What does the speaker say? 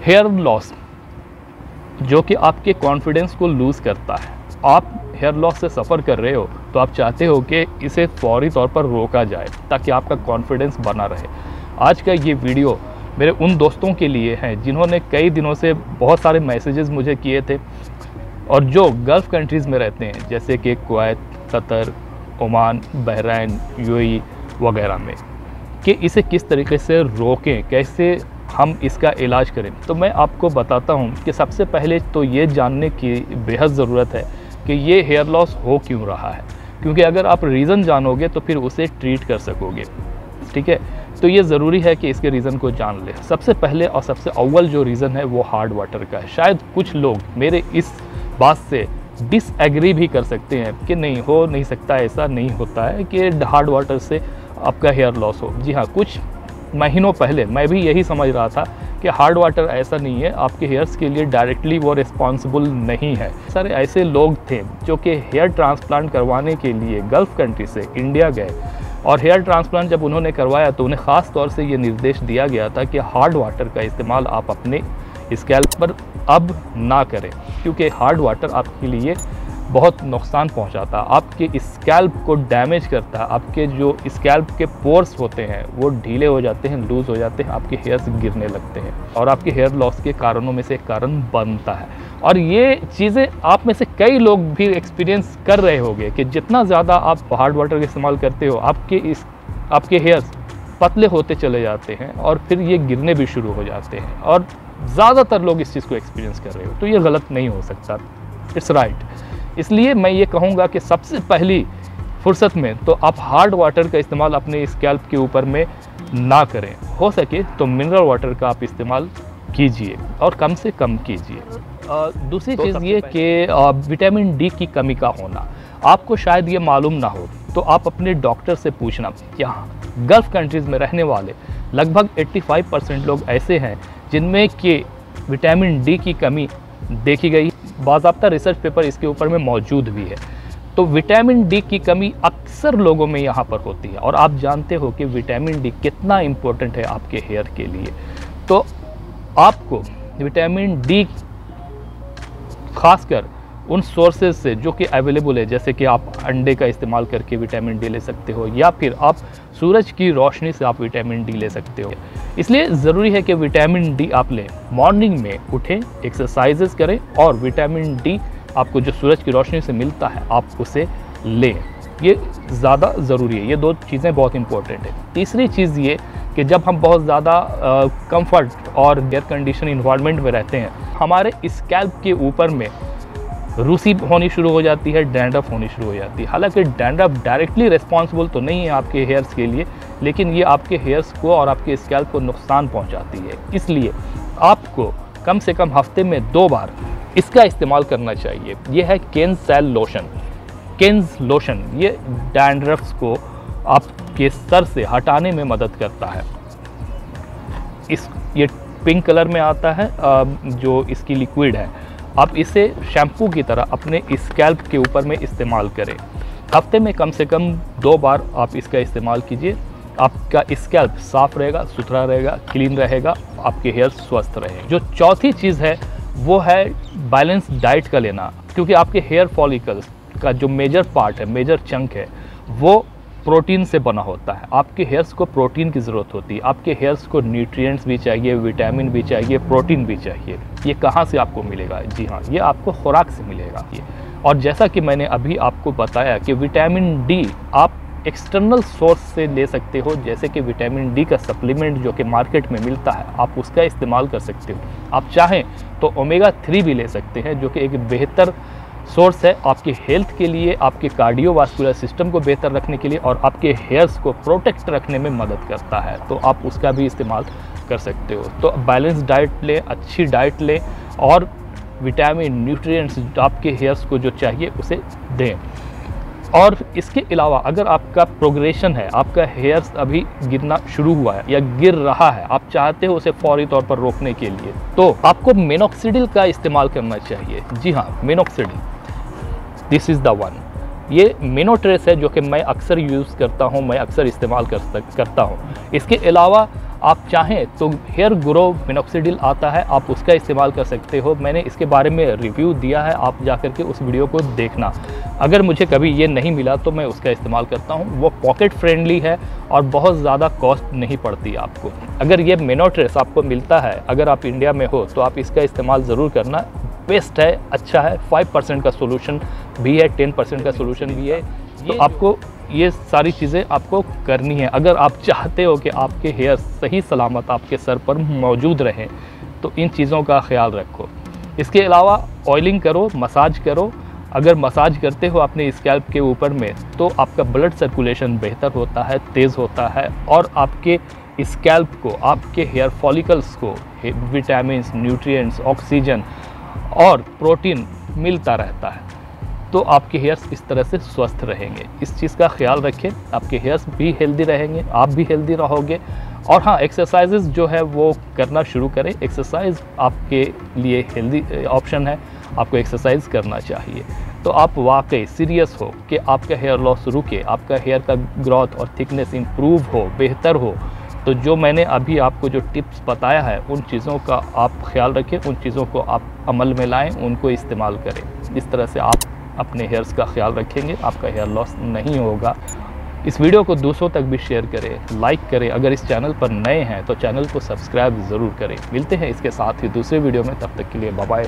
Hair loss जो कि आपके कॉन्फिडेंस को लूज़ करता है। आप हेयर लॉस से सफ़र कर रहे हो तो आप चाहते हो कि इसे फौरी तौर पर रोका जाए ताकि आपका कॉन्फिडेंस बना रहे। आज का ये वीडियो मेरे उन दोस्तों के लिए है जिन्होंने कई दिनों से बहुत सारे मैसेजेस मुझे किए थे और जो गल्फ़ कंट्रीज़ में रहते हैं जैसे कि Kuwait, Qatar, Oman, Bahrain, UAE वगैरह में, कि इसे किस तरीके से रोकें, कैसे हम इसका इलाज करें। तो मैं आपको बताता हूं कि सबसे पहले तो ये जानने की बेहद ज़रूरत है कि ये हेयर लॉस हो क्यों रहा है, क्योंकि अगर आप रीज़न जानोगे तो फिर उसे ट्रीट कर सकोगे। ठीक है, तो ये ज़रूरी है कि इसके रीज़न को जान लें। सबसे पहले और सबसे अव्वल जो रीज़न है वो हार्ड वाटर का है। शायद कुछ लोग मेरे इस बात से डिसएग्री भी कर सकते हैं कि नहीं, हो नहीं सकता, ऐसा नहीं होता है कि हार्ड वाटर से आपका हेयर लॉस हो। जी हाँ, कुछ महीनों पहले मैं भी यही समझ रहा था कि हार्ड वाटर ऐसा नहीं है, आपके हेयर्स के लिए डायरेक्टली वो रिस्पॉन्सिबल नहीं है। सारे ऐसे लोग थे जो कि हेयर ट्रांसप्लांट करवाने के लिए गल्फ़ कंट्री से इंडिया गए और हेयर ट्रांसप्लांट जब उन्होंने करवाया तो उन्हें ख़ास तौर से ये निर्देश दिया गया था कि हार्ड वाटर का इस्तेमाल आप अपने स्कैल्प पर अब ना करें, क्योंकि हार्ड वाटर आपके लिए बहुत नुकसान पहुंचाता है, आपके स्कैल्प को डैमेज करता है, आपके जो स्कैल्प के पोर्स होते हैं वो ढीले हो जाते हैं, लूज़ हो जाते हैं, आपके हेयर्स गिरने लगते हैं और आपके हेयर लॉस के कारणों में से एक कारण बनता है। और ये चीज़ें आप में से कई लोग भी एक्सपीरियंस कर रहे होंगे कि जितना ज़्यादा आप हार्ड वाटर का इस्तेमाल करते हो आपके हेयर्स पतले होते चले जाते हैं और फिर ये गिरने भी शुरू हो जाते हैं। और ज़्यादातर लोग इस चीज़ को एक्सपीरियंस कर रहे हो, तो ये गलत नहीं हो सकता, इट्स राइट। इसलिए मैं ये कहूँगा कि सबसे पहली फुर्सत में तो आप हार्ड वाटर का इस्तेमाल अपने स्कैल्प के ऊपर में ना करें। हो सके तो मिनरल वाटर का आप इस्तेमाल कीजिए और कम से कम कीजिए। दूसरी चीज़ ये कि विटामिन डी की कमी का होना, आपको शायद ये मालूम ना हो तो आप अपने डॉक्टर से पूछना। यहाँ गल्फ़ कंट्रीज़ में रहने वाले लगभग 85% लोग ऐसे हैं जिनमें कि विटामिन डी की कमी देखी गई। बाज़ाब्ता रिसर्च पेपर इसके ऊपर में मौजूद भी है। तो विटामिन डी की कमी अक्सर लोगों में यहाँ पर होती है और आप जानते हो कि विटामिन डी कितना इम्पोर्टेंट है आपके हेयर के लिए। तो आपको विटामिन डी खासकर उन सोर्सेज से जो कि अवेलेबल है, जैसे कि आप अंडे का इस्तेमाल करके विटामिन डी ले सकते हो या फिर आप सूरज की रोशनी से आप विटामिन डी ले सकते हो। इसलिए ज़रूरी है कि विटामिन डी आप लें। मॉर्निंग में उठें, एक्सरसाइजेस करें और विटामिन डी आपको जो सूरज की रोशनी से मिलता है आप उसे लें। ये ज़्यादा ज़रूरी है, ये दो चीज़ें बहुत इंपॉर्टेंट है। तीसरी चीज़ ये कि जब हम बहुत ज़्यादा कंफर्ट और एयर कंडीशन इन्वायरमेंट में रहते हैं, हमारे स्कैल्प के ऊपर में रूसी होनी शुरू हो जाती है, डैंड्रफ होनी शुरू हो जाती है। हालांकि डैंड्रफ डायरेक्टली रिस्पॉन्सिबल तो नहीं है आपके हेयर्स के लिए, लेकिन ये आपके हेयर्स को और आपके स्कैल्प को नुकसान पहुंचाती है। इसलिए आपको कम से कम हफ्ते में 2 बार इसका इस्तेमाल करना चाहिए। ये है केन्स सेल लोशन। केन्स लोशन ये डैंड्रफ्स को आपके सर से हटाने में मदद करता है। ये पिंक कलर में आता है, जो इसकी लिक्विड है। आप इसे शैम्पू की तरह अपने स्कैल्प के ऊपर में इस्तेमाल करें। हफ्ते में कम से कम 2 बार आप इसका इस्तेमाल कीजिए। आपका स्कैल्प साफ रहेगा, सुथरा रहेगा, क्लीन रहेगा, आपके हेयर स्वस्थ रहेंगे। जो चौथी चीज़ है वो है बैलेंस डाइट का लेना, क्योंकि आपके हेयर फॉलिकल्स का जो मेजर पार्ट है, मेजर चंक है, वो प्रोटीन से बना होता है। आपके हेयर्स को प्रोटीन की ज़रूरत होती है। आपके हेयर्स को न्यूट्रिएंट्स भी चाहिए, विटामिन भी चाहिए, प्रोटीन भी चाहिए। ये कहाँ से आपको मिलेगा? जी हाँ, ये आपको खुराक से मिलेगा। ये और जैसा कि मैंने अभी आपको बताया कि विटामिन डी आप एक्सटर्नल सोर्स से ले सकते हो, जैसे कि विटामिन डी का सप्लीमेंट जो कि मार्केट में मिलता है, आप उसका इस्तेमाल कर सकते हो। आप चाहें तो ओमेगा 3 भी ले सकते हैं, जो कि एक बेहतर सोर्स है आपकी हेल्थ के लिए, आपके कार्डियोवास्कुलर सिस्टम को बेहतर रखने के लिए और आपके हेयर्स को प्रोटेक्ट रखने में मदद करता है। तो आप उसका भी इस्तेमाल कर सकते हो। तो बैलेंस डाइट लें, अच्छी डाइट लें और विटामिन, न्यूट्रिएंट्स आपके हेयर्स को जो चाहिए उसे दें। और इसके अलावा अगर आपका प्रोग्रेशन है, आपका हेयर्स अभी गिरना शुरू हुआ है या गिर रहा है, आप चाहते हो उसे फौरी तौर पर रोकने के लिए, तो आपको मिनोक्सिडिल का इस्तेमाल करना चाहिए। जी हाँ, minoxidil, this is the one. ये मिनोट्रेस है जो कि मैं अक्सर यूज़ करता हूँ, मैं अक्सर इस्तेमाल करता हूँ। इसके अलावा आप चाहें तो हेयर ग्रो मिनॉक्सिडिल आता है, आप उसका इस्तेमाल कर सकते हो। मैंने इसके बारे में रिव्यू दिया है, आप जा कर के उस वीडियो को देखना। अगर मुझे कभी ये नहीं मिला तो मैं उसका इस्तेमाल करता हूँ। वो पॉकेट फ्रेंडली है और बहुत ज़्यादा कॉस्ट नहीं पड़ती आपको। अगर ये मिनोट्रेस आपको मिलता है, अगर आप इंडिया में हो तो आप इसका इस्तेमाल ज़रूर करना। बेस्ट है, अच्छा है। 5% का सोल्यूशन भी है, 10% का सोल्यूशन भी है। तो आपको ये सारी चीज़ें आपको करनी है। अगर आप चाहते हो कि आपके हेयर सही सलामत आपके सर पर मौजूद रहें तो इन चीज़ों का ख्याल रखो। इसके अलावा ऑयलिंग करो, मसाज करो। अगर मसाज करते हो अपने स्कैल्प के ऊपर में तो आपका ब्लड सर्कुलेशन बेहतर होता है, तेज़ होता है और आपके स्कैल्प को, आपके हेयर फॉलिकल्स को विटामिन, न्यूट्रिएंट्स, ऑक्सीजन और प्रोटीन मिलता रहता है। तो आपके हेयर्स इस तरह से स्वस्थ रहेंगे। इस चीज़ का ख्याल रखें, आपके हेयर्स भी हेल्दी रहेंगे, आप भी हेल्दी रहोगे। और हाँ, एक्सरसाइजेस जो है वो करना शुरू करें। एक्सरसाइज आपके लिए हेल्दी ऑप्शन है, आपको एक्सरसाइज करना चाहिए। तो आप वाकई सीरियस हो कि आपका हेयर लॉस रुके, आपका हेयर का ग्रोथ और थिकनेस इम्प्रूव हो, बेहतर हो, तो जो मैंने अभी आपको जो टिप्स बताया है उन चीज़ों का आप ख्याल रखें, उन चीज़ों को आप अमल में लाएं, उनको इस्तेमाल करें। इस तरह से आप अपने हेयर्स का ख्याल रखेंगे, आपका हेयर लॉस नहीं होगा। इस वीडियो को दूसरों तक भी शेयर करें, लाइक करें। अगर इस चैनल पर नए हैं तो चैनल को सब्सक्राइब ज़रूर करें। मिलते हैं इसके साथ ही दूसरे वीडियो में, तब तक के लिए बाय बाय।